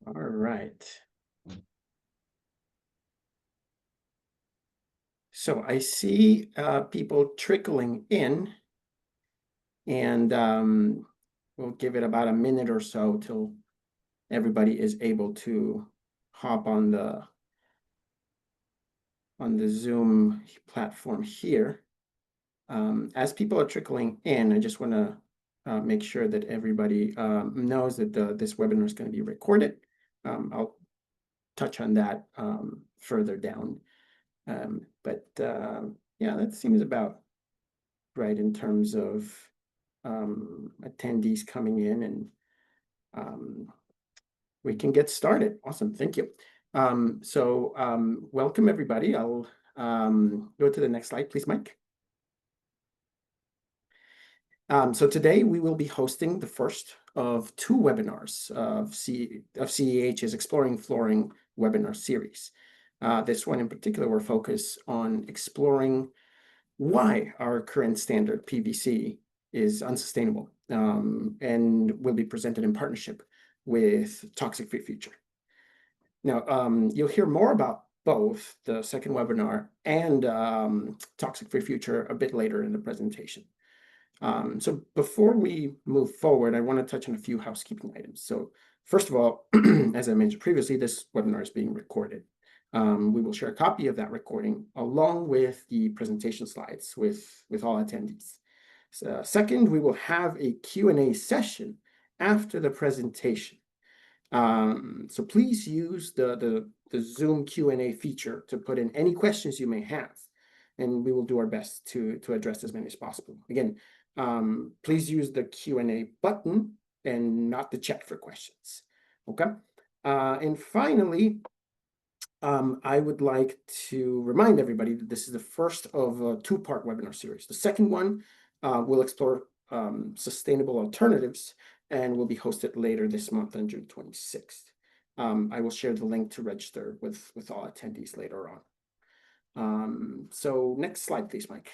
All right. So I see people trickling in, and we'll give it about a minute or so till everybody is able to hop on the Zoom platform here. As people are trickling in, I just want to make sure that everybody knows that this webinar is going to be recorded. I'll touch on that further down. Yeah, that seems about right in terms of attendees coming in, and we can get started. Awesome, thank you. Welcome everybody. I'll go to the next slide, please, Mike. So today we will be hosting the first of two webinars of CEH's Exploring Flooring webinar series. This one in particular will focus on exploring why our current standard PVC is unsustainable, and will be presented in partnership with Toxic Free Future. Now, you'll hear more about both the second webinar and Toxic Free Future a bit later in the presentation. So before we move forward, I want to touch on a few housekeeping items. So first of all, as I mentioned previously, this webinar is being recorded. We will share a copy of that recording along with the presentation slides with all attendees. Second, we will have a Q&A session after the presentation. So please use the Zoom Q&A feature to put in any questions you may have, and we will do our best to address as many as possible. Again, please use the Q&A button and not the chat for questions. Okay. And finally, I would like to remind everybody that this is the first of a two-part webinar series. The second one will explore sustainable alternatives and will be hosted later this month on June 26th. I will share the link to register with all attendees later on. So next slide, please, Mike.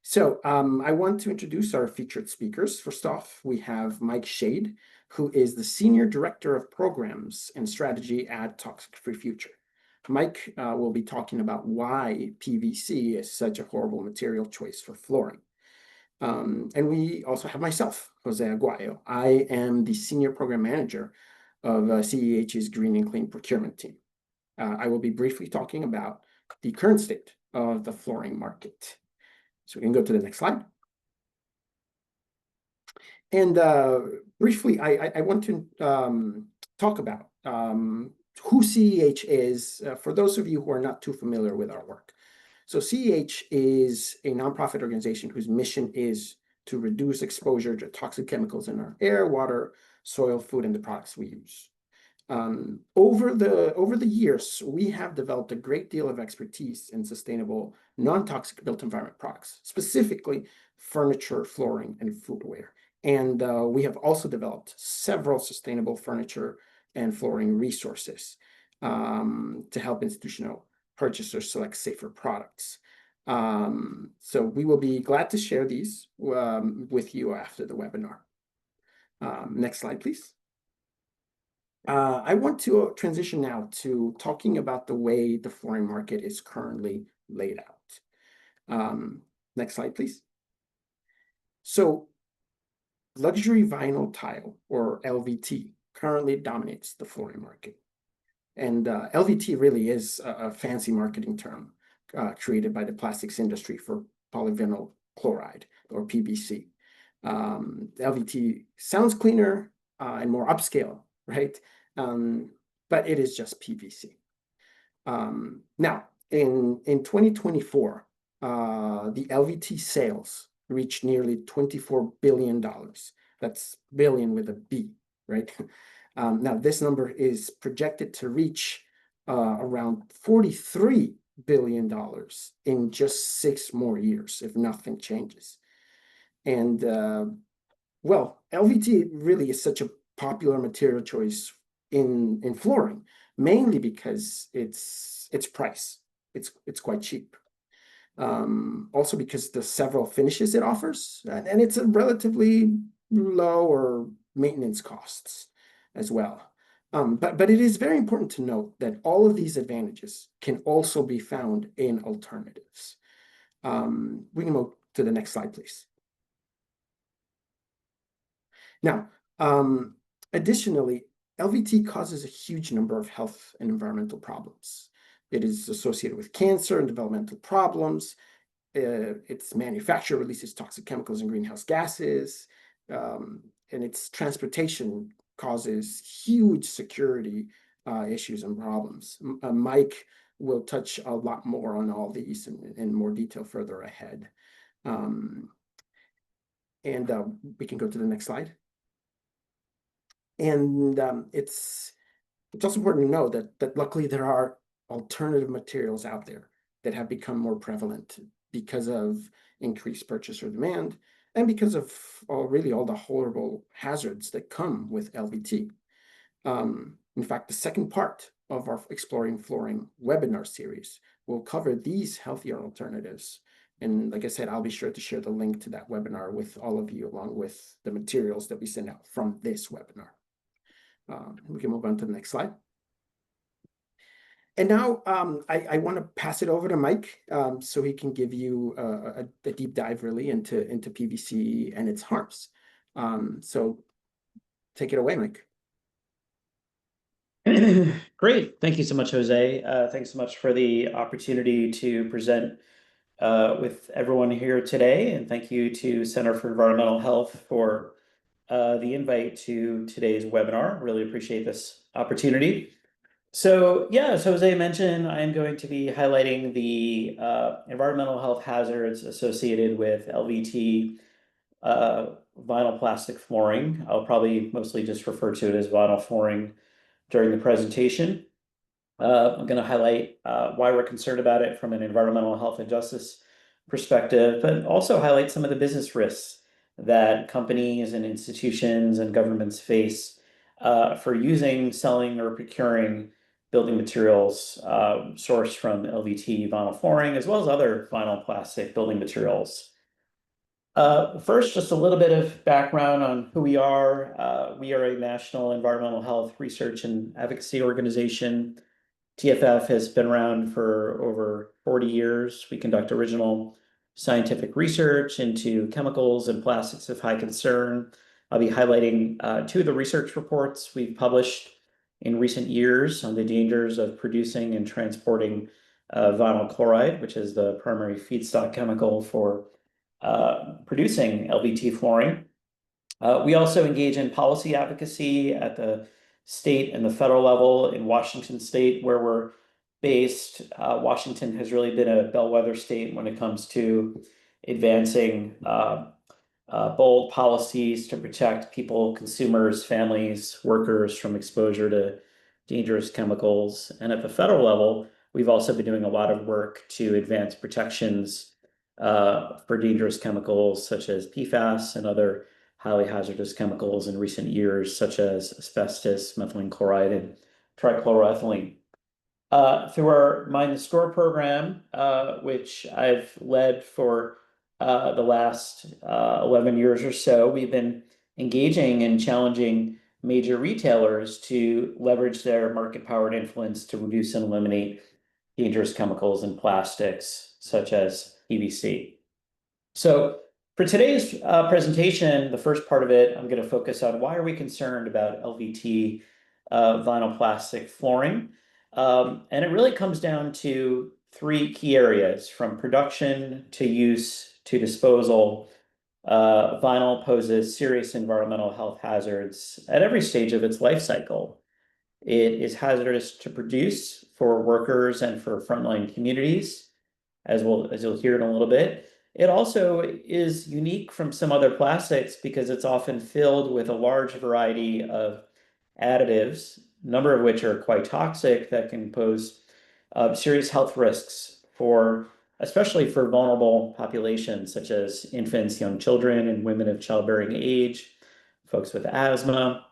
So I want to introduce our featured speakers. First off, we have Mike Shade, who is the Senior Director of Programs and Strategy at Toxic Free Future. Mike will be talking about why PVC is such a horrible material choice for flooring. And we also have myself, Jose Aguayo. I am the Senior Program Manager of CEH's Green and Clean Procurement Team. I will be briefly talking about the current state of the flooring market. So we can go to the next slide. And briefly, I want to talk about who CEH is, for those of you who are not too familiar with our work. So CEH is a nonprofit organization whose mission is to reduce exposure to toxic chemicals in our air, water, soil, food, and the products we use. Over the years, we have developed a great deal of expertise in sustainable, non-toxic built environment products, specifically furniture, flooring, and footwear. And we have also developed several sustainable furniture and flooring resources to help institutional purchasers select safer products. So we will be glad to share these with you after the webinar. Next slide, please. I want to transition now to talking about the way the flooring market is currently laid out. Next slide, please. So luxury vinyl tile, or LVT, currently dominates the flooring market. And LVT really is a fancy marketing term created by the plastics industry for polyvinyl chloride, or PVC. LVT sounds cleaner and more upscale, right? But it is just PVC. Now, in 2024, the LVT sales reached nearly $24 billion. That's billion with a B, right? Now, this number is projected to reach around $43 billion in just 6 more years if nothing changes. And well, LVT really is such a popular material choice in flooring, mainly because its price. It's quite cheap. Also because the several finishes it offers, and it's a relatively low or maintenance costs as well. But it is very important to note that all of these advantages can also be found in alternatives. We can move to the next slide, please. Now, additionally, LVT causes a huge number of health and environmental problems. It is associated with cancer and developmental problems. Its manufacture releases toxic chemicals and greenhouse gases, and its transportation causes huge security issues and problems. Mike will touch a lot more on all these in more detail further ahead. We can go to the next slide. And it's also important to know that luckily there are alternative materials out there that have become more prevalent because of increased purchaser demand and because of really all the horrible hazards that come with LVT. In fact, the second part of our Exploring Flooring webinar series will cover these healthier alternatives. And like I said, I'll be sure to share the link to that webinar with all of you, along with the materials that we send out from this webinar. We can move on to the next slide. And now I want to pass it over to Mike so he can give you a deep dive really into PVC and its harms. So take it away, Mike. Great. Thank you so much, Jose. Thanks so much for the opportunity to present with everyone here today. And thank you to Center for Environmental Health for the invite to today's webinar. Really appreciate this opportunity. So yeah, as Jose mentioned, I'm going to be highlighting the environmental health hazards associated with LVT vinyl plastic flooring. I'll probably mostly just refer to it as vinyl flooring during the presentation. I'm going to highlight why we're concerned about it from an environmental health and justice perspective, but also highlight some of the business risks that companies and institutions and governments face for using, selling, or procuring building materials sourced from LVT vinyl flooring, as well as other vinyl plastic building materials. First, just a little bit of background on who we are. We are a national environmental health research and advocacy organization. TFF has been around for over 40 years. We conduct original scientific research into chemicals and plastics of high concern. I'll be highlighting two of the research reports we've published in recent years on the dangers of producing and transporting vinyl chloride, which is the primary feedstock chemical for producing LVT flooring. We also engage in policy advocacy at the state and the federal level. In Washington state, where we're based, Washington has really been a bellwether state when it comes to advancing bold policies to protect people, consumers, families, workers from exposure to dangerous chemicals. And at the federal level, we've also been doing a lot of work to advance protections for dangerous chemicals such as PFAS and other highly hazardous chemicals in recent years, such as asbestos, methylene chloride, and trichloroethylene. Through our Mind the Store program, which I've led for the last 11 years or so, we've been engaging and challenging major retailers to leverage their market power and influence to reduce and eliminate dangerous chemicals and plastics, such as PVC. So for today's presentation, the first part of it, I'm going to focus on why are we concerned about LVT vinyl plastic flooring. And it really comes down to three key areas: from production to use to disposal. Vinyl poses serious environmental health hazards at every stage of its life cycle. It is hazardous to produce for workers and for frontline communities, as you'll hear in a little bit. It also is unique from some other plastics because it's often filled with a large variety of additives, a number of which are quite toxic, that can pose serious health risks especially for vulnerable populations such as infants, young children, and women of childbearing age, folks with asthma.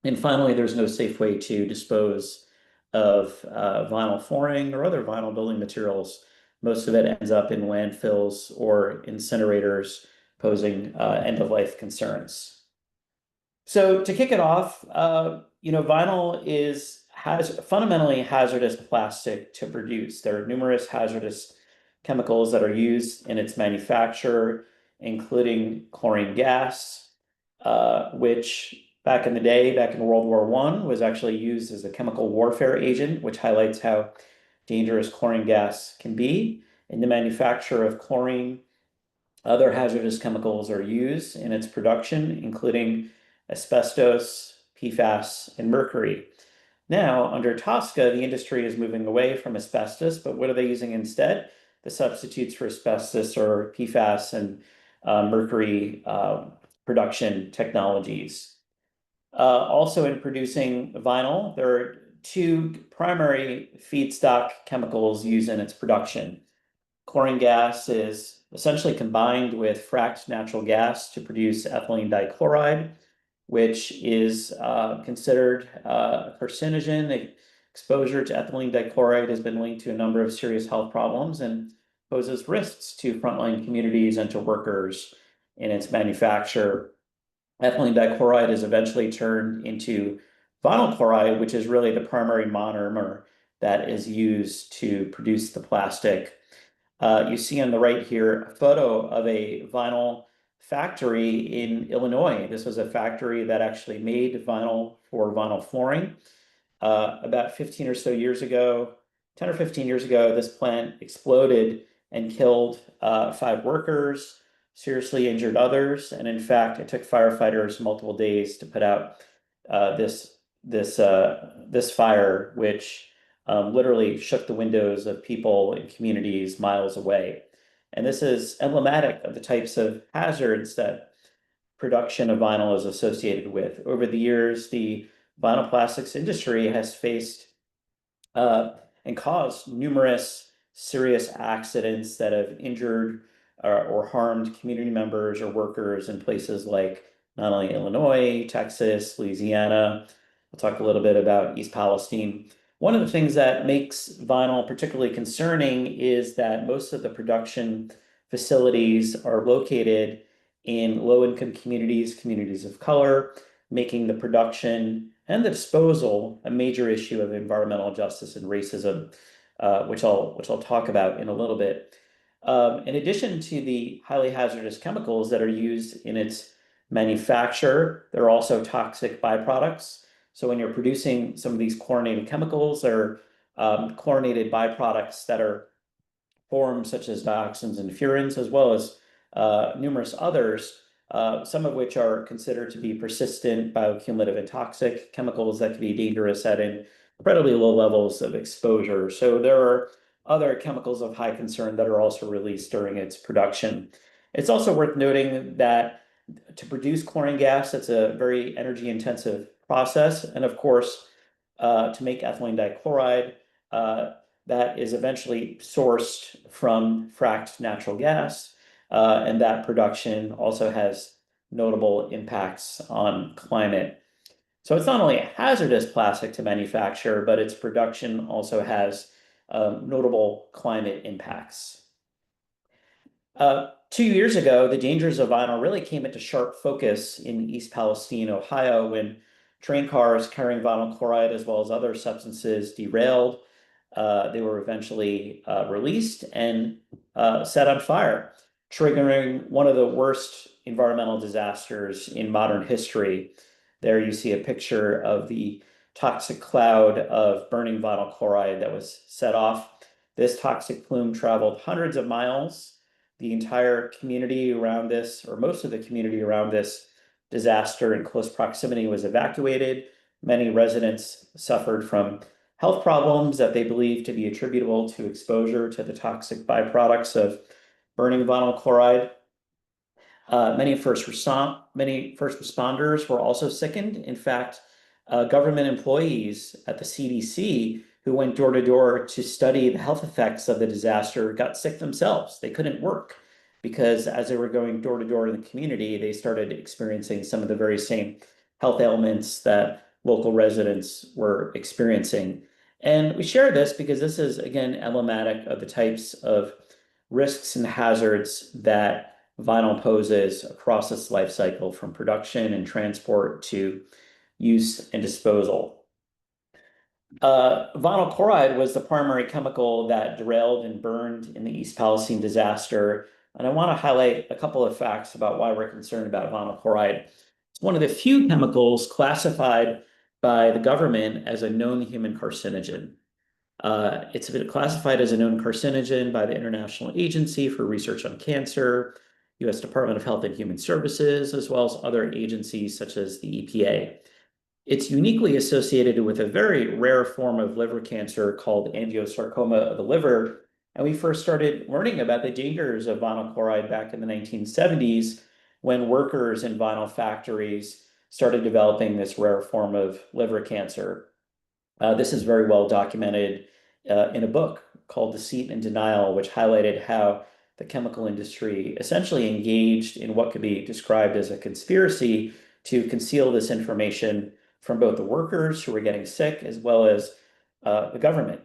And finally, there's no safe way to dispose of vinyl flooring or other vinyl building materials. Most of it ends up in landfills or incinerators, posing end-of-life concerns. So to kick it off, vinyl has fundamentally hazardous plastic to produce. There are numerous hazardous chemicals that are used in its manufacture, including chlorine gas, which back in the day, back in World War I, was actually used as a chemical warfare agent, which highlights how dangerous chlorine gas can be. In the manufacture of chlorine, other hazardous chemicals are used in its production, including asbestos, PFAS, and mercury. Now, under TSCA, the industry is moving away from asbestos, but what are they using instead? The substitutes for asbestos are PFAS and mercury production technologies. Also, in producing vinyl, there are two primary feedstock chemicals used in its production. Chlorine gas is essentially combined with fracked natural gas to produce ethylene dichloride, which is considered a carcinogen. Exposure to ethylene dichloride has been linked to a number of serious health problems and poses risks to frontline communities and to workers in its manufacture. Ethylene dichloride is eventually turned into vinyl chloride, which is really the primary monomer that is used to produce the plastic. You see on the right here a photo of a vinyl factory in Illinois. This was a factory that actually made vinyl for vinyl flooring. About 15 or so years ago, 10 or 15 years ago, this plant exploded and killed 5 workers, seriously injured others. And in fact, it took firefighters multiple days to put out this fire, which literally shook the windows of people in communities miles away. And this is emblematic of the types of hazards that production of vinyl is associated with. Over the years, the vinyl plastics industry has faced and caused numerous serious accidents that have injured or harmed community members or workers in places like not only Illinois, Texas, Louisiana. We'll talk a little bit about East Palestine. One of the things that makes vinyl particularly concerning is that most of the production facilities are located in low-income communities, communities of color, making the production and the disposal a major issue of environmental justice and racism, which I'll talk about in a little bit. In addition to the highly hazardous chemicals that are used in its manufacture, there are also toxic byproducts. So when you're producing some of these chlorinated chemicals, there are chlorinated byproducts that are forms such as dioxins and furans, as well as numerous others, some of which are considered to be persistent, bioaccumulative, and toxic chemicals that can be dangerous at incredibly low levels of exposure. So there are other chemicals of high concern that are also released during its production. It's also worth noting that to produce chlorine gas, it's a very energy intensive process. And of course, to make ethylene dichloride, that is eventually sourced from fracked natural gas. And that production also has notable impacts on climate. So it's not only a hazardous plastic to manufacture, but its production also has notable climate impacts. 2 years ago, the dangers of vinyl really came into sharp focus in East Palestine, Ohio, when train cars carrying vinyl chloride as well as other substances derailed. They were eventually released and set on fire, triggering one of the worst environmental disasters in modern history. There you see a picture of the toxic cloud of burning vinyl chloride that was set off. This toxic plume traveled hundreds of miles. The entire community around this, or most of the community around this disaster in close proximity, was evacuated. Many residents suffered from health problems that they believed to be attributable to exposure to the toxic byproducts of burning vinyl chloride. Many first responders were also sickened. In fact, government employees at the CDC who went door to door to study the health effects of the disaster got sick themselves. They couldn't work because as they were going door to door in the community, they started experiencing some of the very same health ailments that local residents were experiencing. And we share this because this is, again, emblematic of the types of risks and hazards that vinyl poses across its life cycle from production and transport to use and disposal. Vinyl chloride was the primary chemical that derailed and burned in the East Palestine disaster. And I want to highlight a couple of facts about why we're concerned about vinyl chloride. It's one of the few chemicals classified by the government as a known human carcinogen. It's been classified as a known carcinogen by the International Agency for Research on Cancer, U.S. Department of Health and Human Services, as well as other agencies such as the EPA. It's uniquely associated with a very rare form of liver cancer called angiosarcoma of the liver. And we first started learning about the dangers of vinyl chloride back in the 1970s when workers in vinyl factories started developing this rare form of liver cancer. This is very well documented in a book called Deceit and Denial, which highlighted how the chemical industry essentially engaged in what could be described as a conspiracy to conceal this information from both the workers who were getting sick as well as the government.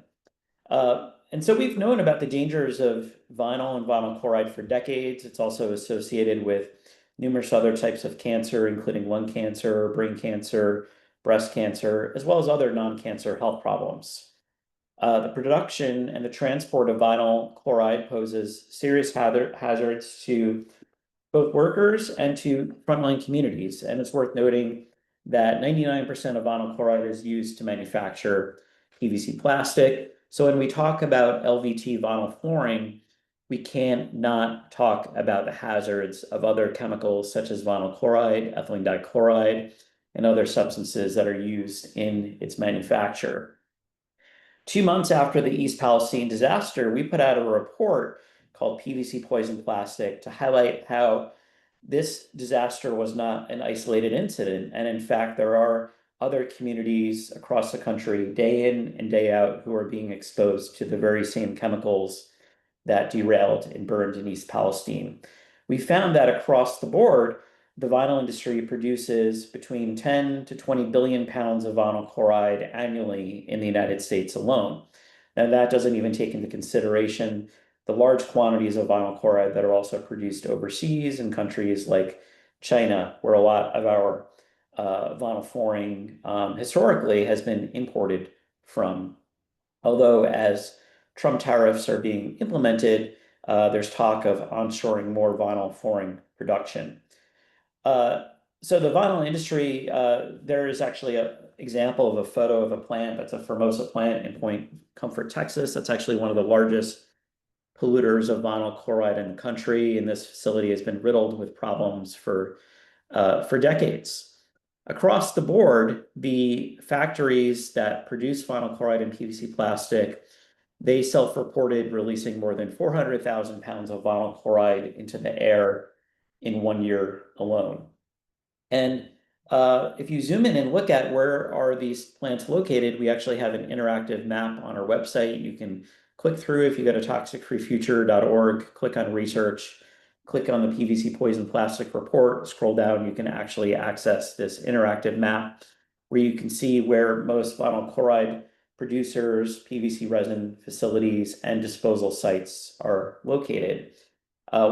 And so we've known about the dangers of vinyl and vinyl chloride for decades. It's also associated with numerous other types of cancer, including lung cancer, brain cancer, breast cancer, as well as other non-cancer health problems. The production and the transport of vinyl chloride poses serious hazards to both workers and to frontline communities. And it's worth noting that 99% of vinyl chloride is used to manufacture PVC plastic. So when we talk about LVT vinyl flooring, we can't not talk about the hazards of other chemicals such as vinyl chloride, ethylene dichloride, and other substances that are used in its manufacture. 2 months after the East Palestine disaster, we put out a report called PVC Poison Plastic to highlight how this disaster was not an isolated incident. And in fact, there are other communities across the country, day in and day out, who are being exposed to the very same chemicals that derailed and burned in East Palestine. We found that across the board, the vinyl industry produces between 10 to 20 billion pounds of vinyl chloride annually in the United States alone. And that doesn't even take into consideration the large quantities of vinyl chloride that are also produced overseas in countries like China, where a lot of our vinyl flooring historically has been imported from. Although as Trump tariffs are being implemented, there's talk of onshoring more vinyl flooring production. So the vinyl industry, there is actually an example of a photo of a plant. That's a Formosa plant in Point Comfort, Texas. That's actually one of the largest polluters of vinyl chloride in the country. And this facility has been riddled with problems for decades. Across the board, the factories that produce vinyl chloride and PVC plastic, they self-reported releasing more than 400,000 pounds of vinyl chloride into the air in 1 year alone. And if you zoom in and look at where are these plants located, we actually have an interactive map on our website. You can click through if you go to toxicfreefuture.org, click on research, click on the PVC poison plastic report, scroll down, you can actually access this interactive map where you can see where most vinyl chloride producers, PVC resin facilities, and disposal sites are located.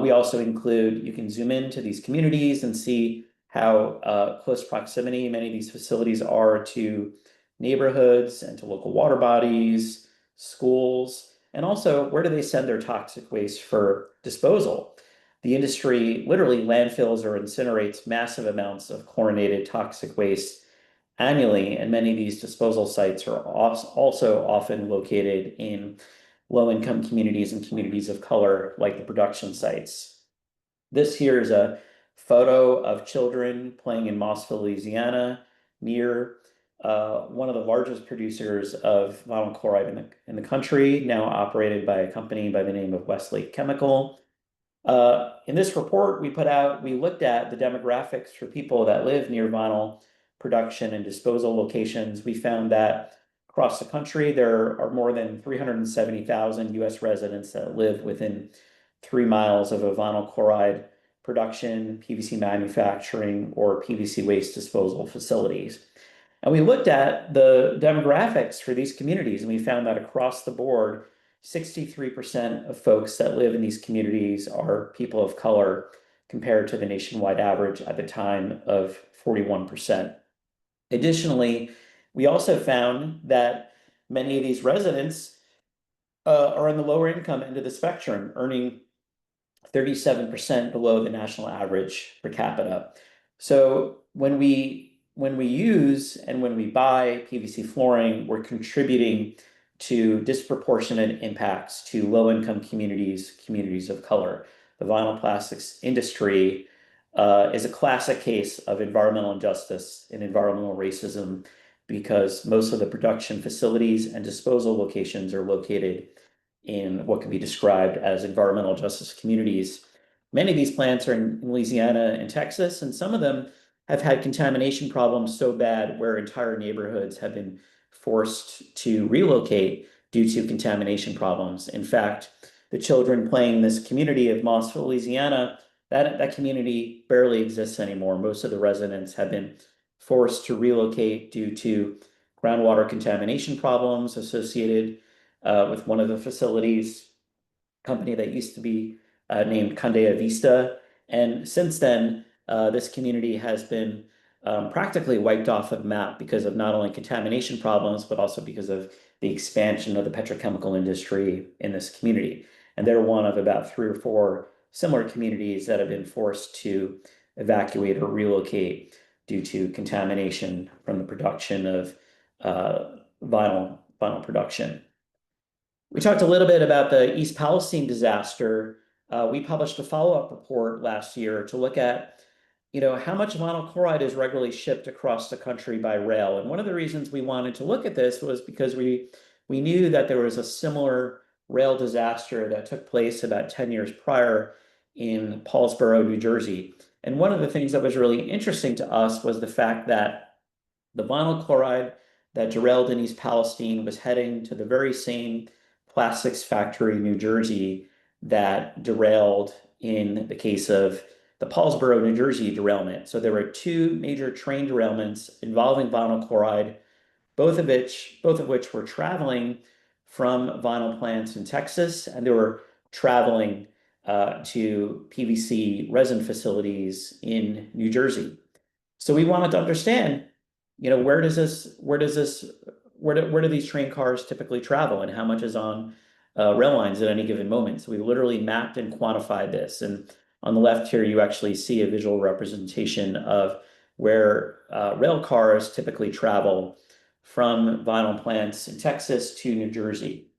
We also include, you can zoom into these communities and see how close proximity many of these facilities are to neighborhoods and to local water bodies, schools, and also where do they send their toxic waste for disposal. The industry literally landfills or incinerates massive amounts of chlorinated toxic waste annually, and many of these disposal sites are also often located in low-income communities and communities of color, like the production sites. This here is a photo of children playing in Mossville, Louisiana, near one of the largest producers of vinyl chloride in the country, now operated by a company by the name of Westlake Chemical. In this report we put out, we looked at the demographics for people that live near vinyl production and disposal locations. We found that across the country, there are more than 370,000 US residents that live within 3 miles of a vinyl chloride production, PVC manufacturing, or PVC waste disposal facilities. And we looked at the demographics for these communities, and we found that across the board, 63% of folks that live in these communities are people of color, compared to the nationwide average at the time of 41%. Additionally, we also found that many of these residents are on the lower income end of the spectrum, earning 37% below the national average per capita. So when we use and when we buy PVC flooring, we're contributing to disproportionate impacts to low-income communities, communities of color. The vinyl plastics industry is a classic case of environmental injustice and environmental racism because most of the production facilities and disposal locations are located in what can be described as environmental justice communities. Many of these plants are in Louisiana and Texas, and some of them have had contamination problems so bad where entire neighborhoods have been forced to relocate due to contamination problems. In fact, the children playing in this community of Mossville, Louisiana, that community barely exists anymore. Most of the residents have been forced to relocate due to groundwater contamination problems associated with one of the facilities, company that used to be named Condea Vista. And since then, this community has been practically wiped off of the map because of not only contamination problems, but also because of the expansion of the petrochemical industry in this community. And they're one of about 3 or 4 similar communities that have been forced to evacuate or relocate due to contamination from the production of vinyl production. We talked a little bit about the East Palestine disaster. We published a follow-up report last year to look at, how much vinyl chloride is regularly shipped across the country by rail. And one of the reasons we wanted to look at this was because we knew that there was a similar rail disaster that took place about 10 years prior in Paulsboro, New Jersey. And one of the things that was really interesting to us was the fact that the vinyl chloride that derailed in East Palestine was heading to the very same plastics factory in New Jersey that derailed in the case of the Paulsboro, New Jersey derailment. So there were 2 major train derailments involving vinyl chloride, both of which were traveling from vinyl plants in Texas, and they were traveling to PVC resin facilities in New Jersey. So we wanted to understand, where do these train cars typically travel and how much is on rail lines at any given moment? So we literally mapped and quantified this. And on the left here, you actually see a visual representation of where rail cars typically travel from vinyl plants in Texas to New Jersey.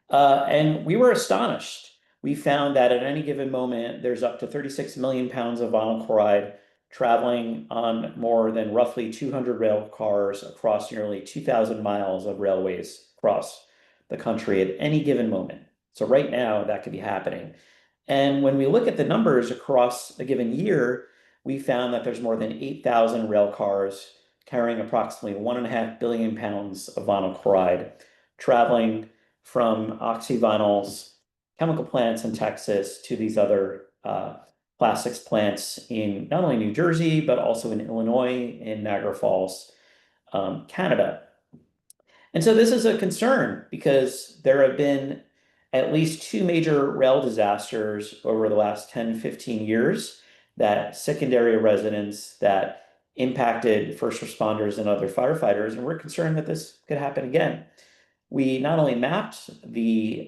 And we were astonished. We found that at any given moment, there's up to 36 million pounds of vinyl chloride traveling on more than roughly 200 rail cars across nearly 2,000 miles of railways across the country at any given moment. So right now, that could be happening. And when we look at the numbers across a given year, we found that there's more than 8,000 rail cars carrying approximately 1.5 billion pounds of vinyl chloride traveling from oxyvinyls, chemical plants in Texas to these other plastics plants in not only New Jersey, but also in Illinois, in Niagara Falls, Canada. And so this is a concern because there have been at least 2 major rail disasters over the last 10, 15 years that secondary residents that impacted first responders and other firefighters, and we're concerned that this could happen again. We not only mapped the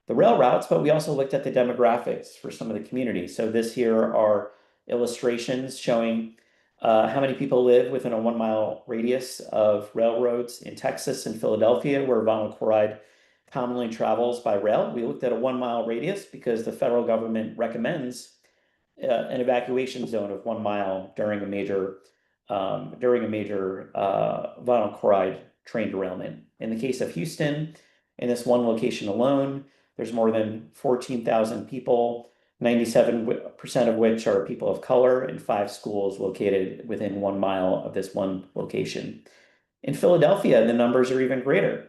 rail routes, but we also looked at the demographics for some of the communities. So this here are illustrations showing how many people live within a 1-mile radius of railroads in Texas and Philadelphia, where vinyl chloride commonly travels by rail. We looked at a 1-mile radius because the federal government recommends an evacuation zone of 1 mile during a major vinyl chloride train derailment. In the case of Houston, in this one location alone, there's more than 14,000 people, 97% of which are people of color, and 5 schools located within 1 mile of this one location. In Philadelphia, the numbers are even greater.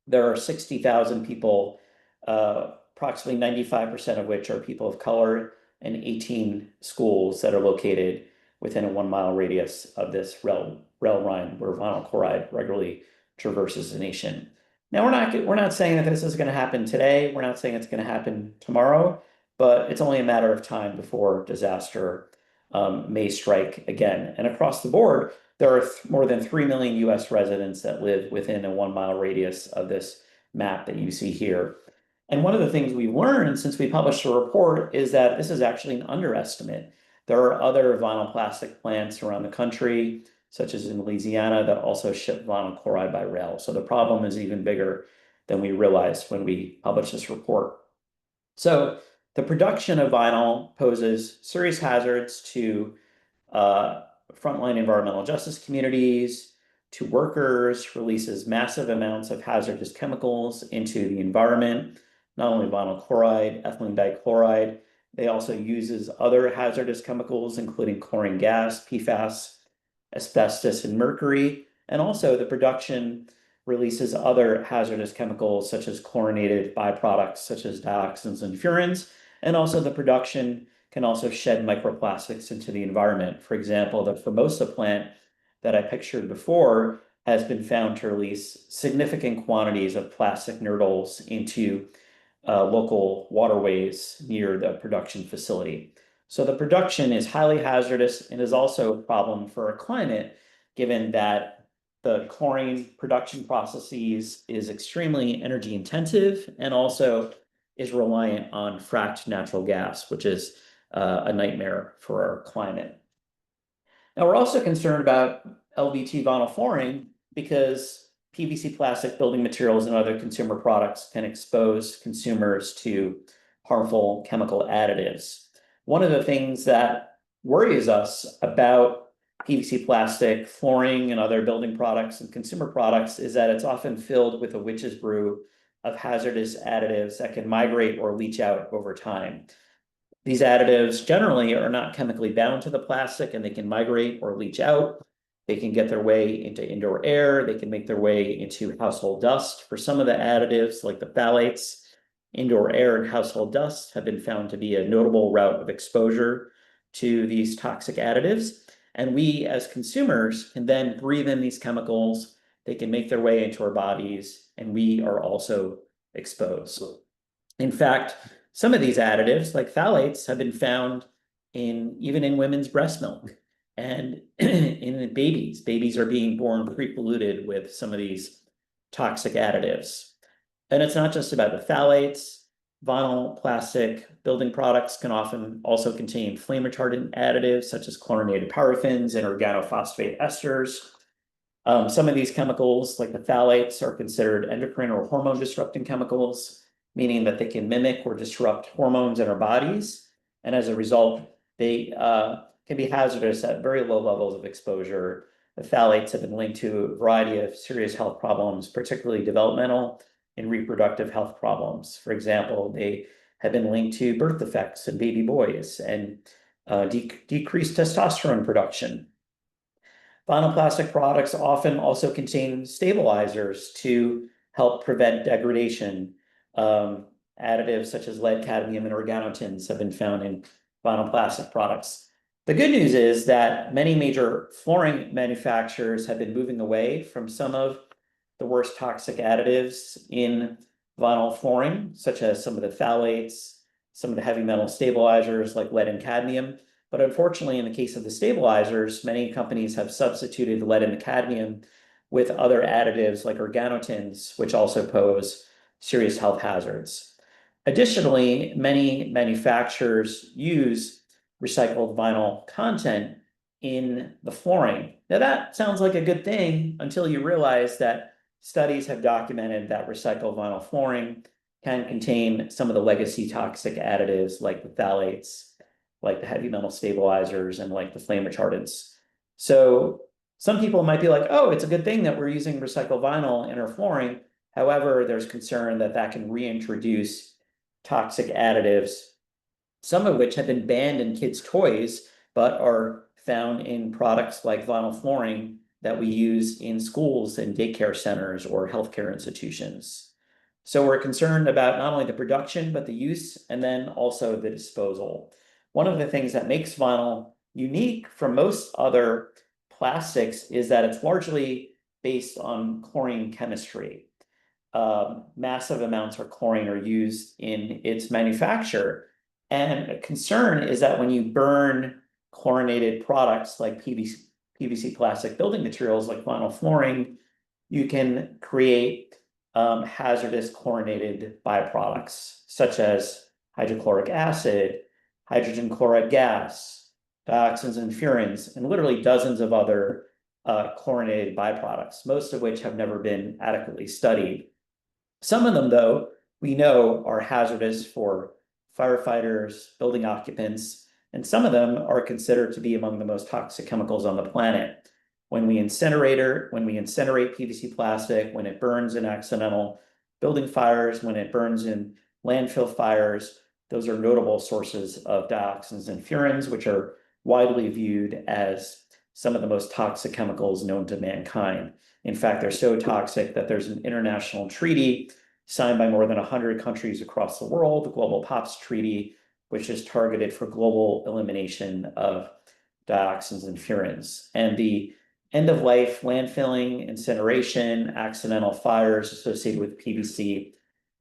There are 60,000 people, approximately 95% of which are people of color, and 18 schools that are located within a 1-mile radius of this rail line where vinyl chloride regularly traverses the nation. Now, we're not saying that this is going to happen today. We're not saying it's going to happen tomorrow, but it's only a matter of time before disaster may strike again. And across the board, there are more than 3 million US residents that live within a 1 mile radius of this map that you see here. And one of the things we've learned since we published the report is that this is actually an underestimate. There are other vinyl plastic plants around the country, such as in Louisiana, that also ship vinyl chloride by rail. So the problem is even bigger than we realized when we published this report. So the production of vinyl poses serious hazards to frontline environmental justice communities, to workers, releases massive amounts of hazardous chemicals into the environment, not only vinyl chloride, ethylene dichloride, they also uses other hazardous chemicals, including chlorine gas, PFAS, asbestos, and mercury. And also the production releases other hazardous chemicals such as chlorinated byproducts such as dioxins and furans. And also the production can also shed microplastics into the environment. For example, the Formosa plant that I pictured before has been found to release significant quantities of plastic nurdles into local waterways near the production facility. So the production is highly hazardous and is also a problem for our climate, given that the chlorine production processes is extremely energy intensive and also is reliant on fracked natural gas, which is a nightmare for our climate. Now, we're also concerned about LVT vinyl flooring because PVC plastic building materials and other consumer products can expose consumers to harmful chemical additives. One of the things that worries us about PVC plastic flooring and other building products and consumer products is that it's often filled with a witch's brew of hazardous additives that can migrate or leach out over time. These additives generally are not chemically bound to the plastic and they can migrate or leach out. They can get their way into indoor air. They can make their way into household dust. For some of the additives, like the phthalates, indoor air and household dust have been found to be a notable route of exposure to these toxic additives. And we, as consumers, can then breathe in these chemicals. They can make their way into our bodies, and we are also exposed. In fact, some of these additives, like phthalates, have been found even in women's breast milk and in babies. Babies are being born pre-polluted with some of these toxic additives. And it's not just about the phthalates. Vinyl plastic building products can often also contain flame retardant additives such as chlorinated paraffins and organophosphate esters. Some of these chemicals, like the phthalates, are considered endocrine or hormone disrupting chemicals, meaning that they can mimic or disrupt hormones in our bodies. And as a result, they can be hazardous at very low levels of exposure. The phthalates have been linked to a variety of serious health problems, particularly developmental and reproductive health problems. For example, they have been linked to birth defects in baby boys and decreased testosterone production. Vinyl plastic products often also contain stabilizers to help prevent degradation. Additives such as lead, cadmium, and organotints have been found in vinyl plastic products. The good news is that many major flooring manufacturers have been moving away from some of the worst toxic additives in vinyl flooring, such as some of the phthalates, some of the heavy metal stabilizers like lead and cadmium. But unfortunately, in the case of the stabilizers, many companies have substituted lead and cadmium with other additives like organotints, which also pose serious health hazards. Additionally, many manufacturers use recycled vinyl content in the flooring. Now, that sounds like a good thing until you realize that studies have documented that recycled vinyl flooring can contain some of the legacy toxic additives like the phthalates, like the heavy metal stabilizers, and like the flame retardants. So some people might be like, oh, it's a good thing that we're using recycled vinyl in our flooring. However, there's concern that that can reintroduce toxic additives, some of which have been banned in kids' toys, but are found in products like vinyl flooring that we use in schools and daycare centers or healthcare institutions. So we're concerned about not only the production, but the use, and then also the disposal. One of the things that makes vinyl unique from most other plastics is that it's largely based on chlorine chemistry. Massive amounts of chlorine are used in its manufacture. And a concern is that when you burn chlorinated products like PVC plastic building materials like vinyl flooring, you can create hazardous chlorinated byproducts such as hydrochloric acid, hydrogen chloride gas, dioxins and furans, and literally dozens of other chlorinated byproducts, most of which have never been adequately studied. Some of them, though, we know are hazardous for firefighters, building occupants, and some of them are considered to be among the most toxic chemicals on the planet. When we incinerate PVC plastic, when it burns in accidental building fires, when it burns in landfill fires, those are notable sources of dioxins and furans, which are widely viewed as some of the most toxic chemicals known to mankind. In fact, they're so toxic that there's an international treaty signed by more than 100 countries across the world, the Global POPs Treaty, which is targeted for global elimination of dioxins and furans. And the end-of-life landfilling, incineration, accidental fires associated with PVC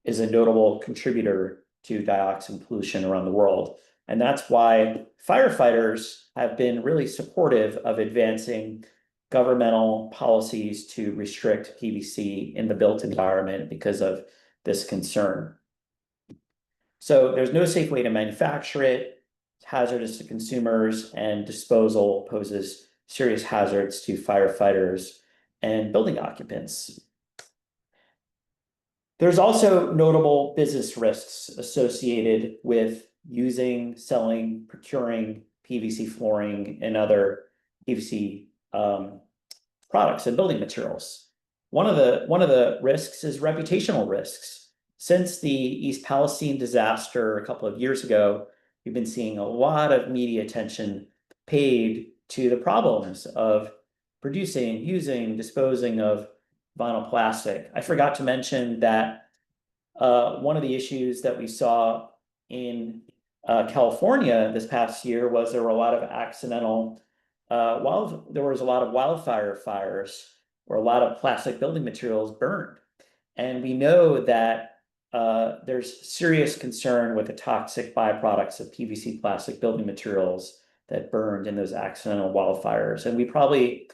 is a notable contributor to dioxin pollution around the world. And that's why firefighters have been really supportive of advancing governmental policies to restrict PVC in the built environment because of this concern. So there's no safe way to manufacture it, it's hazardous to consumers, and disposal poses serious hazards to firefighters and building occupants. There's also notable business risks associated with using, selling, procuring PVC flooring and other PVC products and building materials. One of the risks is reputational risks. Since the East Palestine disaster a couple of years ago, we've been seeing a lot of media attention paid to the problems of producing, using, disposing of vinyl plastic. I forgot to mention that one of the issues that we saw in California this past year was there were a lot of accidental there was a lot of wildfire fires where a lot of plastic building materials burned. And we know that there's serious concern with the toxic byproducts of PVC plastic building materials that burned in those accidental wildfires. And we probably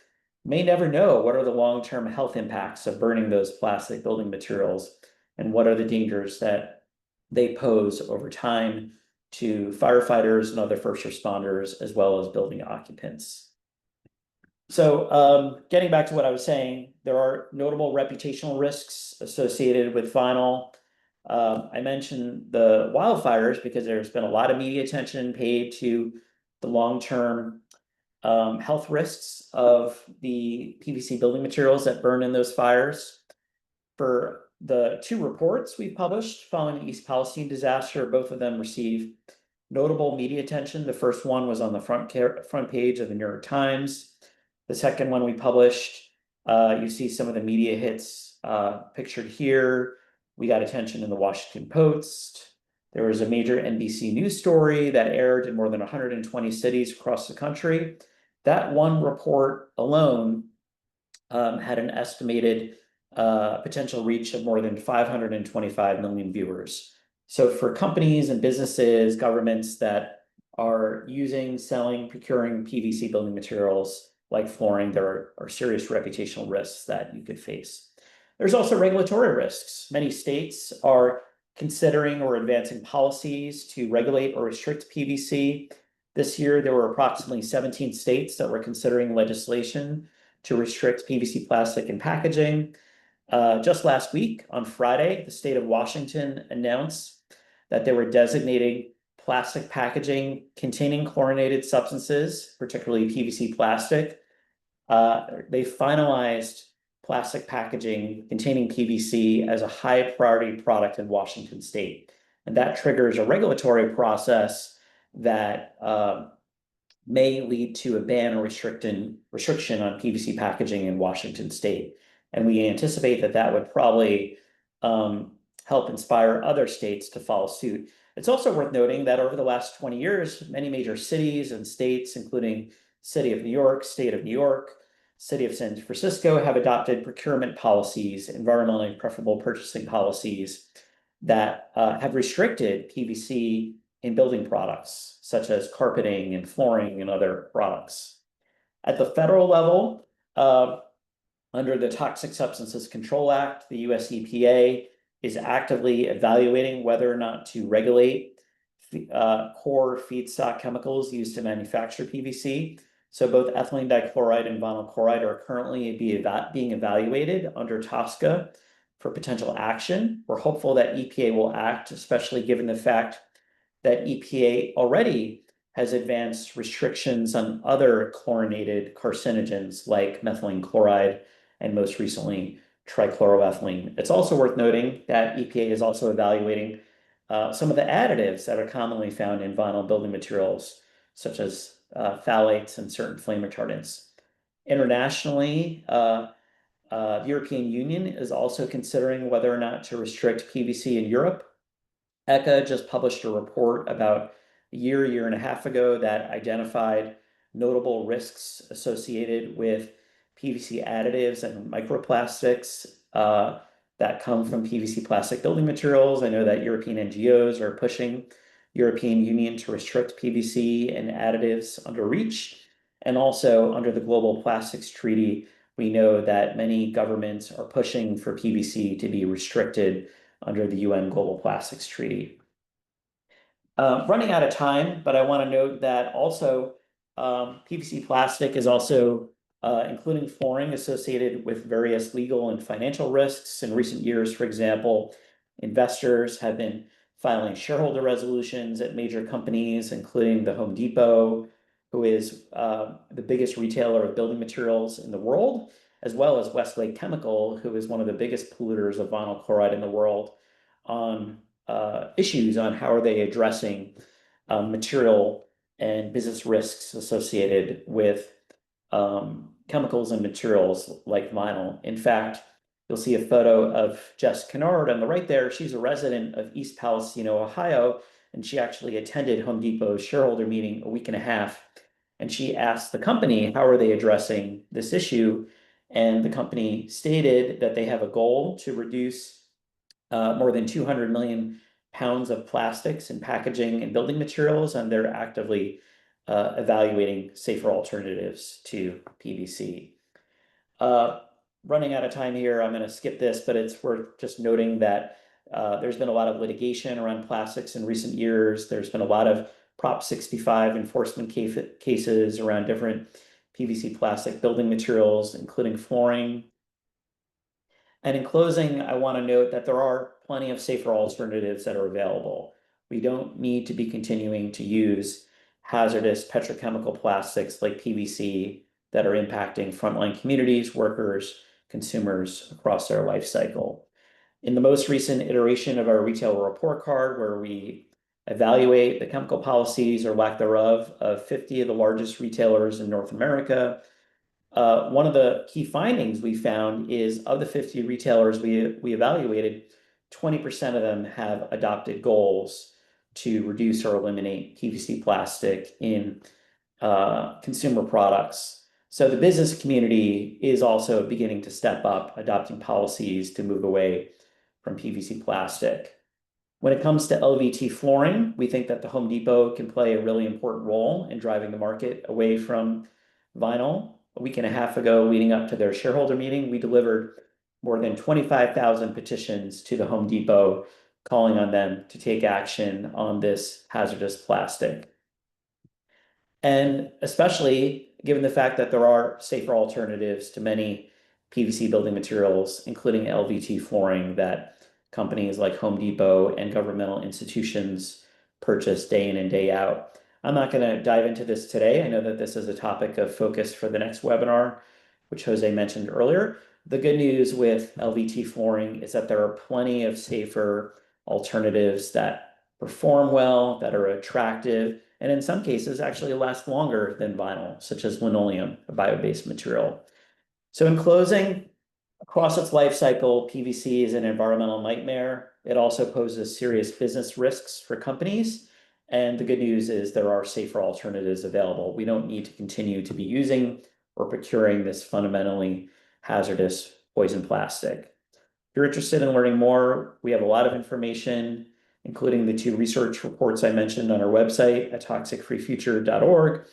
may never know what are the long-term health impacts of burning those plastic building materials and what are the dangers that they pose over time to firefighters and other first responders, as well as building occupants. So getting back to what I was saying, there are notable reputational risks associated with vinyl. I mentioned the wildfires because there's been a lot of media attention paid to the long-term health risks of the PVC building materials that burn in those fires. For the two reports we published following the East Palestine disaster, both of them received notable media attention. The first one was on the front page of the New York Times. The second one we published, you see some of the media hits pictured here. We got attention in the Washington Post. There was a major NBC News story that aired in more than 120 cities across the country. That one report alone had an estimated potential reach of more than 525 million viewers. So for companies and businesses, governments that are using, selling, procuring PVC building materials like flooring, there are serious reputational risks that you could face. There's also regulatory risks. Many states are considering or advancing policies to regulate or restrict PVC. This year, there were approximately 17 states that were considering legislation to restrict PVC plastic in packaging. Just last week, on Friday, the state of Washington announced that they were designating plastic packaging containing chlorinated substances, particularly PVC plastic. They finalized plastic packaging containing PVC as a high priority product in Washington state. And that triggers a regulatory process that may lead to a ban or restriction on PVC packaging in Washington state. And we anticipate that that would probably help inspire other states to follow suit. It's also worth noting that over the last 20 years, many major cities and states, including City of New York, State of New York, City of San Francisco, have adopted procurement policies, environmentally preferable purchasing policies that have restricted PVC in building products, such as carpeting and flooring and other products. At the federal level, under the Toxic Substances Control Act, the US EPA is actively evaluating whether or not to regulate core feedstock chemicals used to manufacture PVC. So both ethylene dichloride and vinyl chloride are currently being evaluated under TSCA for potential action. We're hopeful that EPA will act, especially given the fact that EPA already has advanced restrictions on other chlorinated carcinogens like methylene chloride and most recently trichloroethylene. It's also worth noting that EPA is also evaluating some of the additives that are commonly found in vinyl building materials, such as phthalates and certain flame retardants. Internationally, the European Union is also considering whether or not to restrict PVC in Europe. ECHA just published a report about a year and a half ago that identified notable risks associated with PVC additives and microplastics that come from PVC plastic building materials. I know that European NGOs are pushing European Union to restrict PVC and additives under REACH. And also under the Global Plastics Treaty, we know that many governments are pushing for PVC to be restricted under the UN Global Plastics Treaty. Running out of time, but I want to note that also PVC plastic is also including flooring associated with various legal and financial risks. In recent years, for example, investors have been filing shareholder resolutions at major companies, including the Home Depot, who is the biggest retailer of building materials in the world, as well as Westlake Chemical, who is one of the biggest polluters of vinyl chloride in the world, on issues on how are they addressing material and business risks associated with chemicals and materials like vinyl. In fact, you'll see a photo of Jess Kennard on the right there. She's a resident of East Palestino, Ohio, and she actually attended Home Depot's shareholder meeting a week and a half. And she asked the company, how are they addressing this issue? And the company stated that they have a goal to reduce more than 200 million pounds of plastics in packaging and building materials, and they're actively evaluating safer alternatives to PVC. Running out of time here, I'm going to skip this, but it's worth just noting that there's been a lot of litigation around plastics in recent years. There's been a lot of Prop 65 enforcement cases around different PVC plastic building materials, including flooring. And in closing, I want to note that there are plenty of safer alternatives that are available. We don't need to be continuing to use hazardous petrochemical plastics like PVC that are impacting frontline communities, workers, consumers across their life cycle. In the most recent iteration of our retailer report card, where we evaluate the chemical policies or lack thereof of 50 of the largest retailers in North America, one of the key findings we found is of the 50 retailers we evaluated, 20% of them have adopted goals to reduce or eliminate PVC plastic in consumer products. So the business community is also beginning to step up, adopting policies to move away from PVC plastic. When it comes to LVT flooring, we think that the Home Depot can play a really important role in driving the market away from vinyl. A week and a half ago, leading up to their shareholder meeting, we delivered more than 25,000 petitions to the Home Depot, calling on them to take action on this hazardous plastic. And especially given the fact that there are safer alternatives to many PVC building materials, including LVT flooring, that companies like Home Depot and governmental institutions purchase day in and day out. I'm not going to dive into this today. I know that this is a topic of focus for the next webinar, which Jose mentioned earlier. The good news with LVT flooring is that there are plenty of safer alternatives that perform well, that are attractive, and in some cases actually last longer than vinyl, such as linoleum, a bio-based material. So in closing, across its life cycle, PVC is an environmental nightmare. It also poses serious business risks for companies. And the good news is there are safer alternatives available. We don't need to continue to be using or procuring this fundamentally hazardous poison plastic. If you're interested in learning more, we have a lot of information including the two research reports I mentioned on our website at toxicfreefuture.org.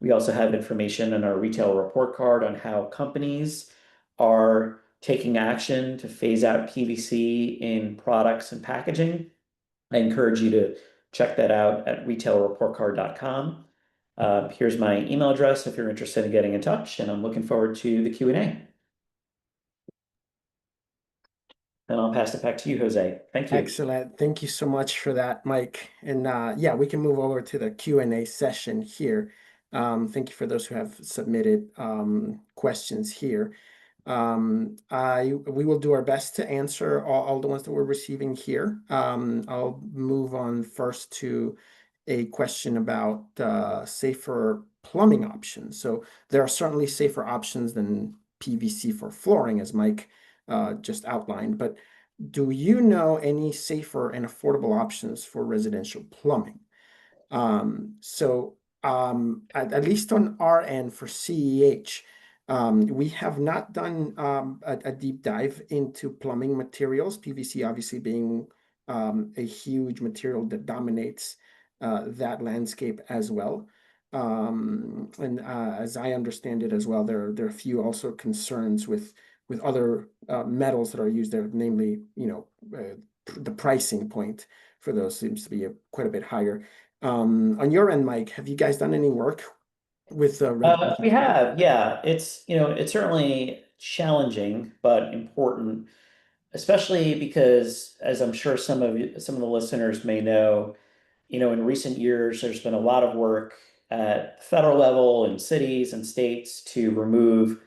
We also have information on our retail report card on how companies are taking action to phase out PVC in products and packaging. I encourage you to check that out at retailreportcard.com. Here's my email address if you're interested in getting in touch, and I'm looking forward to the Q&A. And I'll pass it back to you, Jose. Thank you. Excellent. Thank you so much for that, Mike. And yeah, we can move over to the Q&A session here. Thank you for those who have submitted questions here. We will do our best to answer all the ones that we're receiving here. I'll move on first to a question about safer plumbing options. So there are certainly safer options than PVC for flooring, as Mike just outlined, but do you know any safer and affordable options for residential plumbing? At least on our end for CEH, we have not done a deep dive into plumbing materials, PVC obviously being a huge material that dominates that landscape as well. As I understand it as well, there are a few also concerns with other metals that are used there, namely, the pricing point for those seems to be quite a bit higher. On your end, Mike, have you guys done any work with We have, yeah. It's certainly challenging, but important, especially because, as I'm sure some of the listeners may know, in recent years, there's been a lot of work at the federal level in cities and states to remove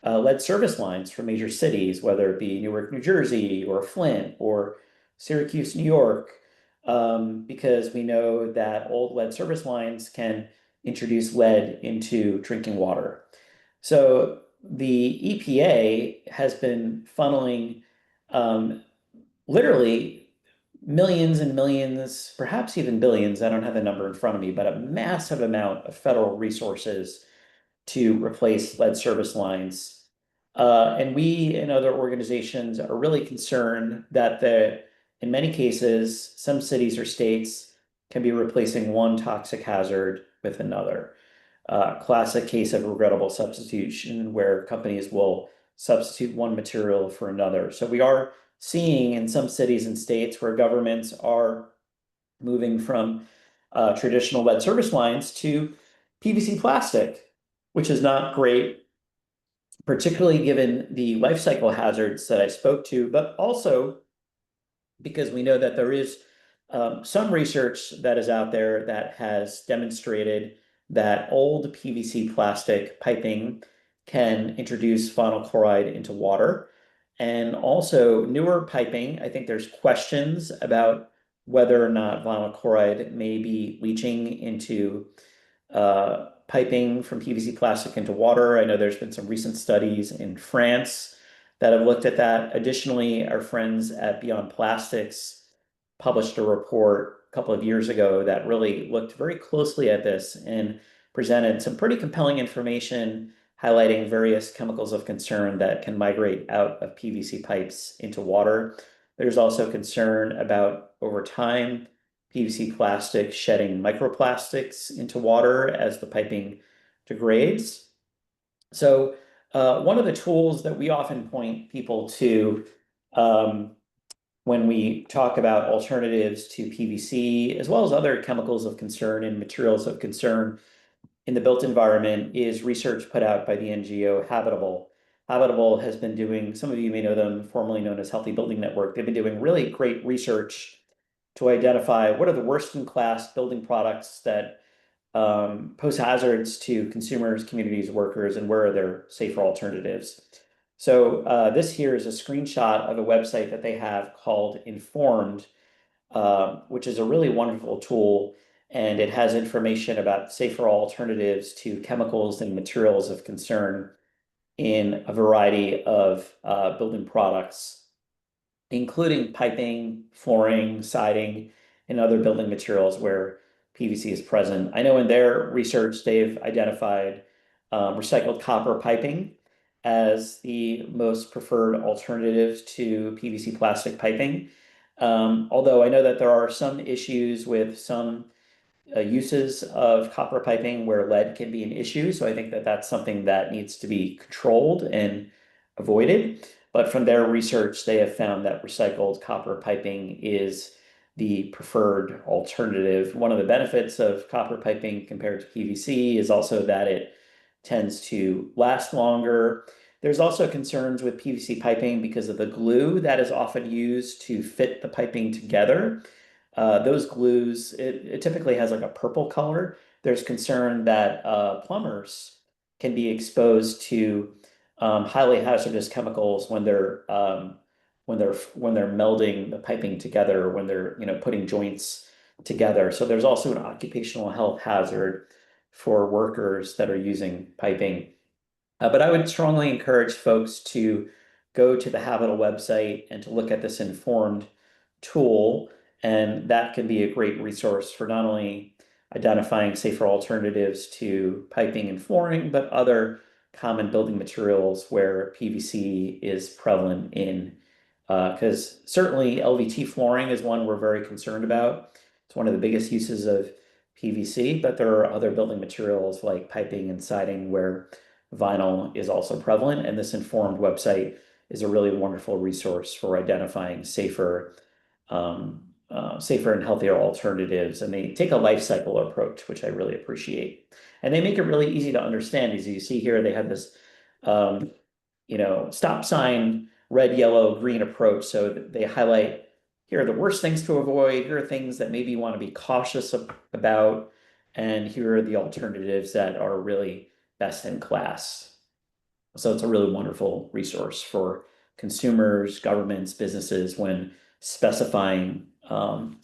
lead service lines from major cities, whether it be Newark, New Jersey, or Flint, or Syracuse, New York, because we know that old lead service lines can introduce lead into drinking water. So the EPA has been funneling literally millions and millions, perhaps even billions, I don't have the number in front of me, but a massive amount of federal resources to replace lead service lines. And we and other organizations are really concerned that in many cases, some cities or states can be replacing one toxic hazard with another. Classic case of regrettable substitution where companies will substitute one material for another. So we are seeing in some cities and states where governments are moving from traditional lead service lines to PVC plastic, which is not great, particularly given the life cycle hazards that I spoke to, but also because we know that there is some research that is out there that has demonstrated that old PVC plastic piping can introduce vinyl chloride into water. And also newer piping, I think there's questions about whether or not vinyl chloride may be leaching into piping from PVC plastic into water. I know there's been some recent studies in France that have looked at that. Additionally, our friends at Beyond Plastics published a report a couple of years ago that really looked very closely at this and presented some pretty compelling information highlighting various chemicals of concern that can migrate out of PVC pipes into water. There's also concern about, over time, PVC plastic shedding microplastics into water as the piping degrades. So one of the tools that we often point people to when we talk about alternatives to PVC, as well as other chemicals of concern and materials of concern in the built environment, is research put out by the NGO Habitable. Habitable has been doing, some of you may know them, formerly known as Healthy Building Network. They've been doing really great research to identify what are the worst in class building products that pose hazards to consumers, communities, workers, and where are there safer alternatives. So this here is a screenshot of a website that they have called Informed, which is a really wonderful tool, and it has information about safer alternatives to chemicals and materials of concern in a variety of building products, including piping, flooring, siding, and other building materials where PVC is present. I know in their research, they've identified recycled copper piping as the most preferred alternative to PVC plastic piping. Although I know that there are some issues with some uses of copper piping where lead can be an issue. So I think that that's something that needs to be controlled and avoided. But from their research, they have found that recycled copper piping is the preferred alternative. One of the benefits of copper piping compared to PVC is also that it tends to last longer. There's also concerns with PVC piping because of the glue that is often used to fit the piping together. Those glues, it typically has like a purple color. There's concern that plumbers can be exposed to highly hazardous chemicals when they're melding the piping together, when they're putting joints together. So there's also an occupational health hazard for workers that are using piping. But I would strongly encourage folks to go to the Habitable website and to look at this informed tool. And that can be a great resource for not only identifying safer alternatives to piping and flooring, but other common building materials where PVC is prevalent in. Because certainly LVT flooring is one we're very concerned about. It's one of the biggest uses of PVC, but there are other building materials like piping and siding where vinyl is also prevalent. And this informed website is a really wonderful resource for identifying safer and healthier alternatives. And they take a life cycle approach, which I really appreciate. And they make it really easy to understand. As you see here, they have this, stop sign, red, yellow, green approach. So they highlight here are the worst things to avoid. Here are things that maybe you want to be cautious about. And here are the alternatives that are really best in class. So it's a really wonderful resource for consumers, governments, businesses when specifying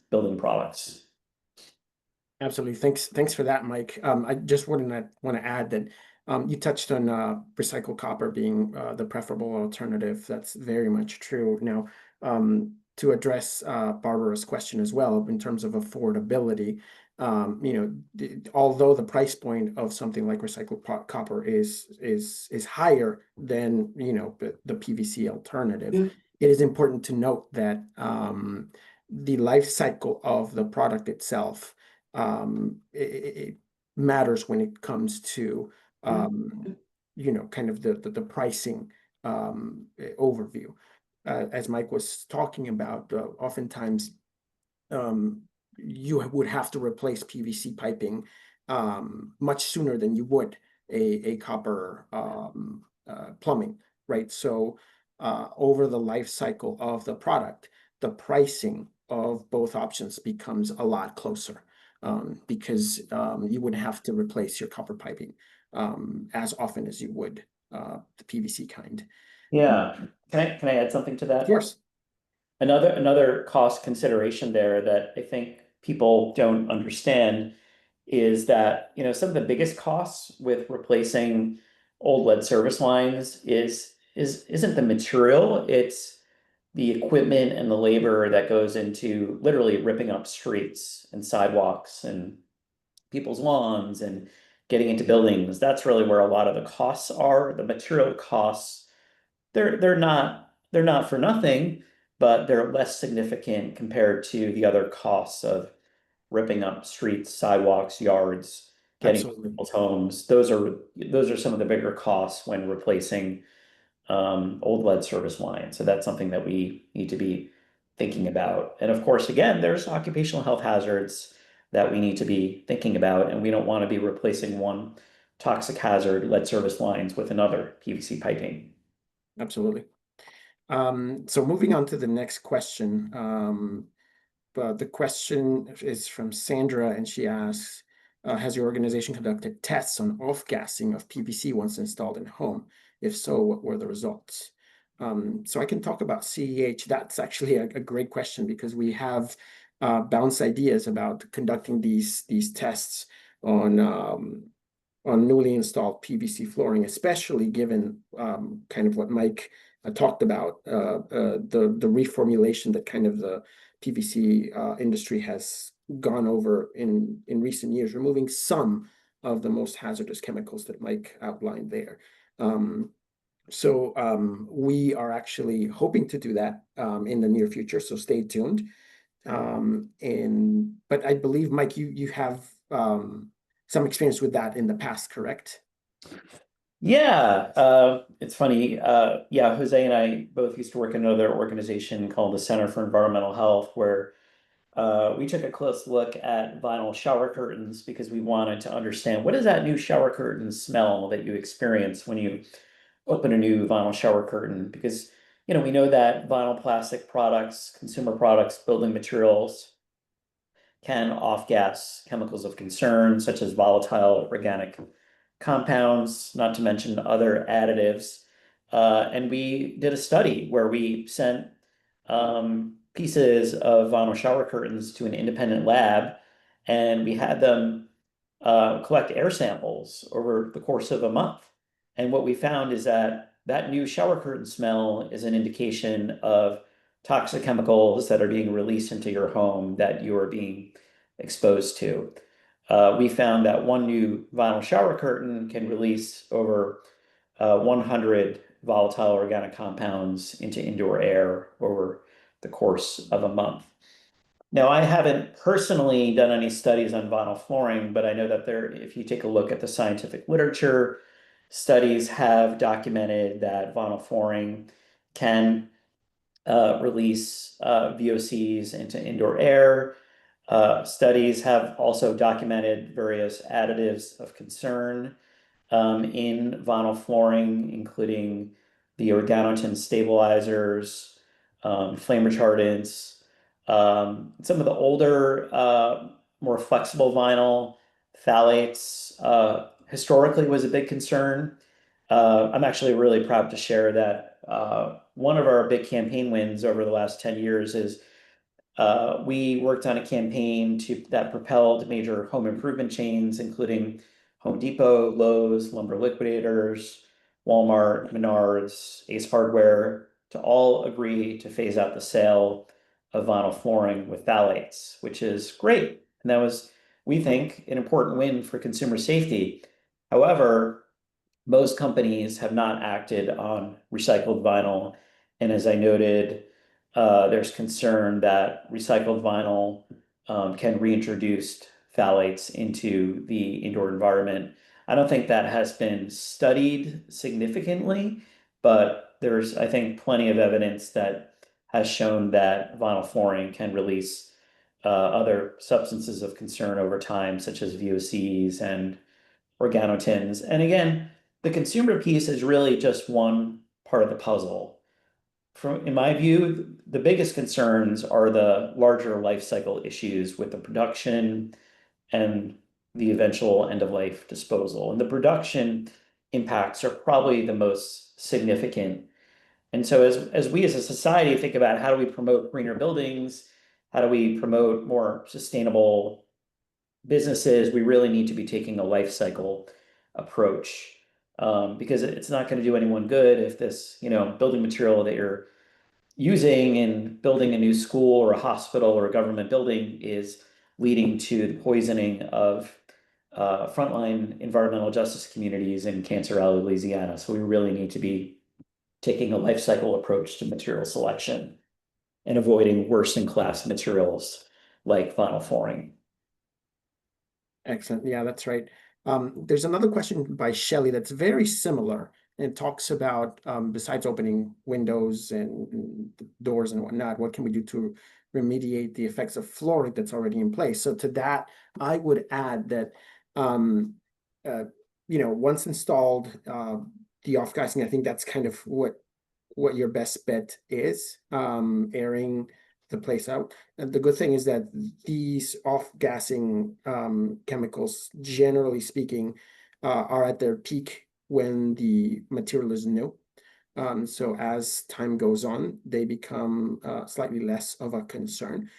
building products. Absolutely. Thanks for that, Mike. I just want to add that you touched on recycled copper being the preferable alternative. That's very much true. Now, to address Barbara's question as well, in terms of affordability, although the price point of something like recycled copper is higher than the PVC alternative, it is important to note that the life cycle of the product itself it matters when it comes to kind of the pricing overview. As Mike was talking about, oftentimes you would have to replace PVC piping much sooner than you would a copper plumbing, right? So over the life cycle of the product, the pricing of both options becomes a lot closer because you would have to replace your copper piping as often as you would the PVC kind. Yeah. Can I add something to Of that? course. Another cost consideration there that I think people don't understand is that, some of the biggest costs with replacing old lead service lines isn't the material, it's the equipment and the labor that goes into literally ripping up streets and sidewalks and people's lawns and getting into buildings. That's really where a lot of the costs are. The material costs, they're not for nothing, but they're less significant compared to the other costs of ripping up streets, sidewalks, yards, getting into Absolutely. people's homes. Those are some of the bigger costs when replacing old lead service lines. So that's something that we need to be thinking about. And of course, again, there's occupational health hazards that we need to be thinking about, and we don't want to be replacing one toxic hazard, lead service lines, with another PVC piping. Absolutely. So moving on to the next question. But the question is from Sandra, and she asks, has your organization conducted tests on off-gassing of PVC once installed in home? If so, what were the results? So I can talk about CEH. That's actually a great question because we have bounced ideas about conducting these tests on newly installed PVC flooring, especially given kind of what Mike talked about, the reformulation that kind of the PVC industry has gone over in recent years, removing some of the most hazardous chemicals that Mike outlined there. So we are actually hoping to do that in the near future. So stay tuned. But I believe, Mike, you have some experience with that in the past, correct? Yeah, it's funny. Yeah, Jose and I both used to work in another organization called the Center for Environmental Health, where we took a close look at vinyl shower curtains because we wanted to understand what is that new shower curtain smell that you experience when you open a new vinyl shower curtain. Because, we know that vinyl plastic products, consumer products, building materials can off-gas chemicals of concern, such as volatile organic compounds, not to mention other additives. And we did a study where we sent pieces of vinyl shower curtains to an independent lab, and we had them collect air samples over the course of a month. And what we found is that that new shower curtain smell is an indication of toxic chemicals that are being released into your home that you are being exposed to. We found that one new vinyl shower curtain can release over 100 volatile organic compounds into indoor air over the course of a month. Now, I haven't personally done any studies on vinyl flooring, but I know that if you take a look at the scientific literature, studies have documented that vinyl flooring can release VOCs into indoor air. Studies have also documented various additives of concern in vinyl flooring, including the organotin stabilizers, flame retardants, some of the older, more flexible vinyl, phthalates, historically was a big concern. I'm actually really proud to share that one of our big campaign wins over the last 10 years is we worked on a campaign that propelled major home improvement chains, including Home Depot, Lowe's, Lumber Liquidators, Walmart, Menards, Ace Hardware, to all agree to phase out the sale of vinyl flooring with phthalates, which is great. And that was, we think, an important win for consumer safety. However, most companies have not acted on recycled vinyl. And as I noted, there's concern that recycled vinyl can reintroduce phthalates into the indoor environment. I don't think that has been studied significantly, but there's, I think, plenty of evidence that has shown that vinyl flooring can release other substances of concern over time, such as VOCs and organotins. And again, the consumer piece is really just one part of the puzzle. In my view, the biggest concerns are the larger life cycle issues with the production and the eventual end of life disposal. And the production impacts are probably the most significant. And so as we as a society think about how do we promote greener buildings, how do we promote more sustainable businesses, we really need to be taking a life cycle approach, because it's not going to do anyone good if this, building material that you're using in building a new school or a hospital or a government building is leading to the poisoning of frontline environmental justice communities in Cancer Alley, Louisiana. So we really need to be taking a life cycle approach to material selection and avoiding worse in class materials like vinyl flooring. Excellent. Yeah, that's right. There's another question by Shelley that's very similar and talks about besides opening windows and doors and whatnot, what can we do to remediate the effects of fluoride that's already in place? So to that, I would add that um, once installed, the off-gassing, I think that's kind of what your best bet is, airing the place out. And the good thing is that these off-gassing chemicals, generally speaking, are at their peak when the material is new. So as time goes on, they become slightly less of a concern.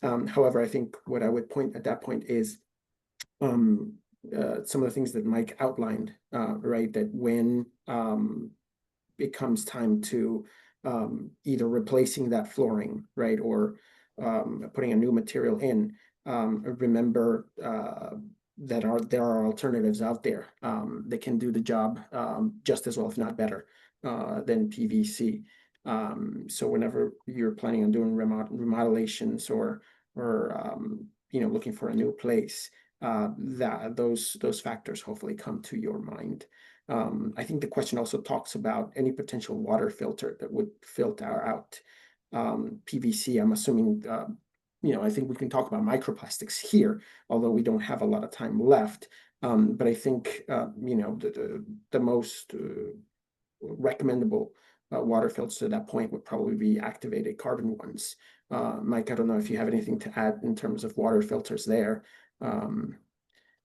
However, I think what I would point at that point is some of the things that Mike outlined, right? That when it comes time to either replacing that flooring, right, or putting a new material in, remember that there are alternatives out there that can do the job just as well, if not better. than PVC. So whenever you're planning on doing remodelations or looking for a new place, that those factors hopefully come to your mind. I think the question also talks about any potential water filter that would filter out PVC. I'm assuming, I think we can talk about microplastics here, although we don't have a lot of time left. But I think, the most recommendable water filters at that point would probably be activated carbon ones. Mike, I don't know if you have anything to add in terms of water filters there. Um,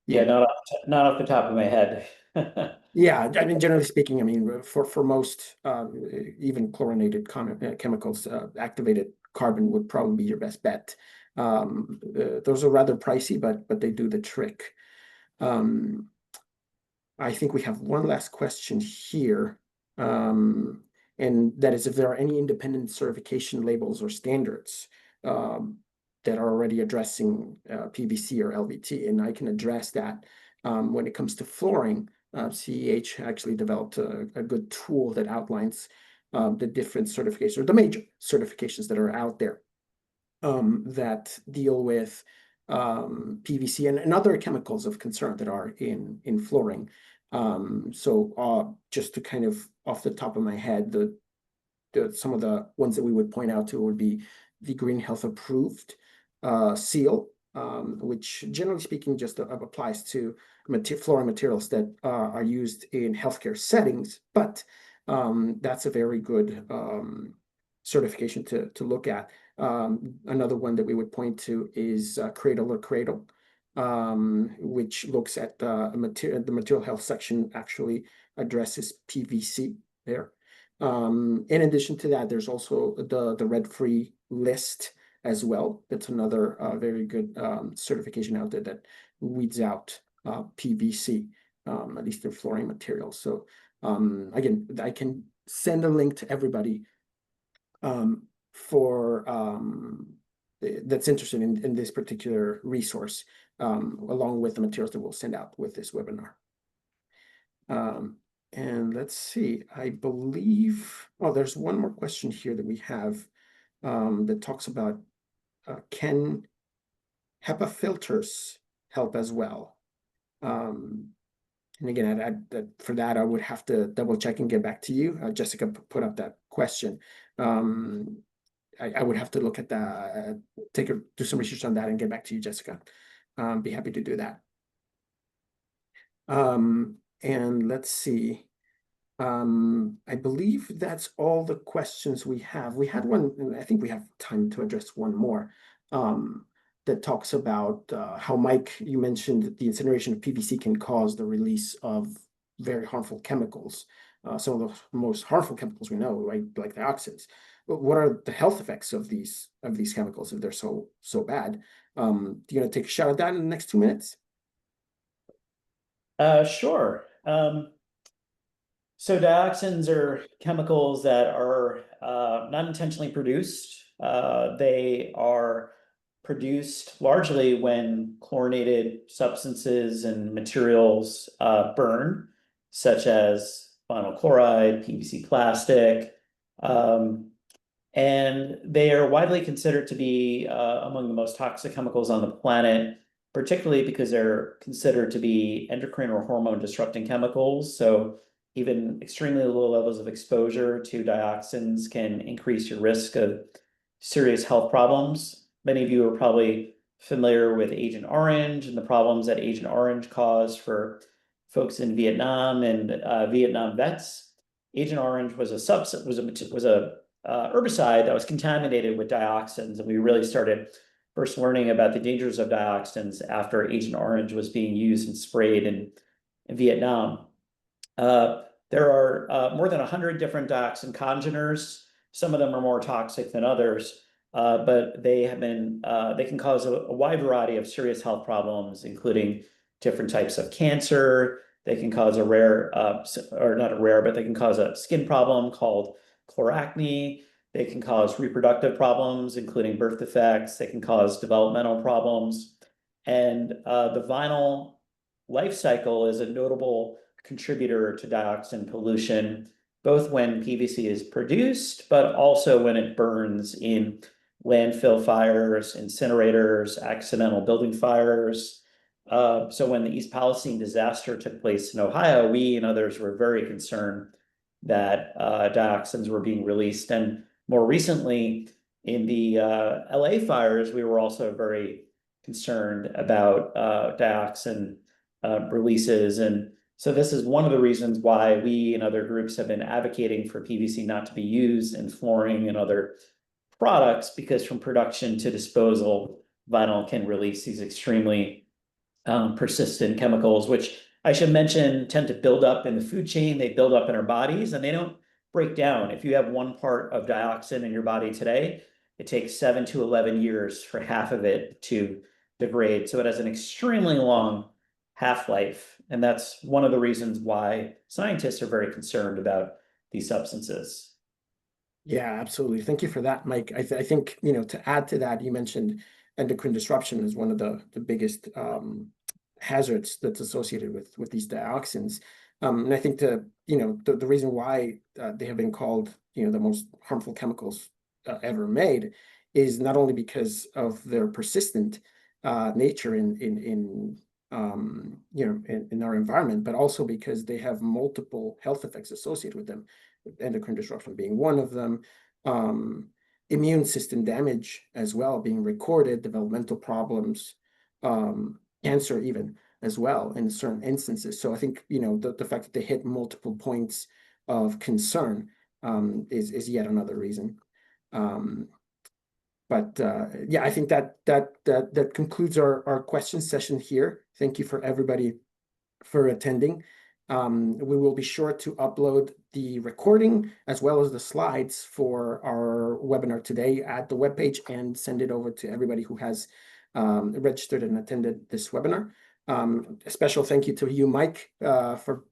Yeah, yeah. not off the top of my head. Yeah, I mean, generally speaking, I mean, for most, even chlorinated chemicals, activated carbon would probably be your best bet. Those are rather pricey, but they do the trick. Um, I think we have one last question here. And that is if there are any independent certification labels or standards um, that are already addressing PVC or LVT, and I can address that. When it comes to flooring, CEH actually developed a good tool that outlines the different certifications or the major certifications that are out there that deal with PVC and other chemicals of concern that are in flooring. So just to kind of off the top of my head, some of the ones that we would point out to would be the Green Health Approved seal, which generally speaking just applies to flooring materials that are used in healthcare settings, but that's a very good certification to look at. Another one that we would point to is Cradle or Cradle, which looks at the material health section actually addresses PVC there. In addition to that, there's also the Red-Free list as well. That's another very good certification out there that weeds out PVC, at least in flooring materials. So again, I can send a link to everybody for that's interested in this particular resource, along with the materials that we'll send out with this webinar. And let's see, I believe, oh, there's one more question here that we have that talks about can HEPA filters help as well? And again, for that, I would have to double check and get back to you. Jessica put up that question. I would have to look at the, do some research on that and get back to you, Jessica. Be happy to do that. And let's see. I believe that's all the questions we have. We had one, and I think we have time to address one more, that talks about how, Mike, you mentioned that the incineration of PVC can cause the release of very harmful chemicals. Some of the most harmful chemicals we know, right, like dioxins. But what are the health effects of these chemicals if they're so bad? Do you want to take a shot at that in the next 2 minutes? Sure. So dioxins are chemicals that are not intentionally produced. They are produced largely when chlorinated substances and materials burn, such as vinyl chloride, PVC plastic, and they are widely considered to be among the most toxic chemicals on the planet, particularly because they're considered to be endocrine or hormone disrupting chemicals. So even extremely low levels of exposure to dioxins can increase your risk of serious health problems. Many of you are probably familiar with Agent Orange and the problems that Agent Orange caused for folks in Vietnam and Vietnam vets. Agent Orange was a herbicide that was contaminated with dioxins, and we really started first learning about the dangers of dioxins after Agent Orange was being used and sprayed in Vietnam. There are more than 100 different dioxin congeners. Some of them are more toxic than others, but they can cause a wide variety of serious health problems, including different types of cancer. They can cause a rare, or not a rare, but they can cause a skin problem called chloracne. They can cause reproductive problems, including birth defects. They can cause developmental problems. And the vinyl life cycle is a notable contributor to dioxin pollution. both when PVC is produced, but also when it burns in landfill fires, incinerators, accidental building fires. So when the East Palestine disaster took place in Ohio, we and others were very concerned that dioxins were being released. And more recently, in the LA fires, we were also very concerned about dioxin releases. And so this is one of the reasons why we and other groups have been advocating for PVC not to be used in flooring and other products, because from production to disposal, vinyl can release these extremely persistent chemicals, which I should mention tend to build up in the food chain. They build up in our bodies and they don't break down. If you have 1 part of dioxin in your body today, it takes 7 to 11 years for half of it to degrade. So it has an extremely long half-life. And that's one of the reasons why scientists are very concerned about these substances. Yeah, absolutely. Thank you for that, Mike. I think, to add to that, you mentioned endocrine disruption is one of the biggest hazards that's associated with these dioxins. And I think the reason why they have been called, the most harmful chemicals ever made is not only because of their persistent nature in our environment, but also because they have multiple health effects associated with them, endocrine disruption being one of them, immune system damage as well being recorded, developmental problems, cancer even as well in certain instances. So I think, the fact that they hit multiple points of concern is yet another reason. But yeah, I think that concludes our question session here. Thank you for everybody for attending. We will be sure to upload the recording as well as the slides for our webinar today at the webpage and send it over to everybody who has registered and attended this webinar. A special thank you to you, Mike, for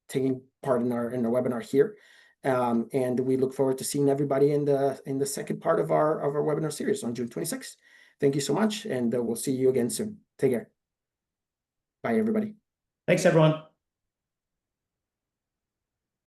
taking part in our webinar here. And we look forward to seeing everybody in the second part of our webinar series on June 26th. Thank you so much, and we'll see you again soon. Take care. Bye, everybody. Thanks, everyone.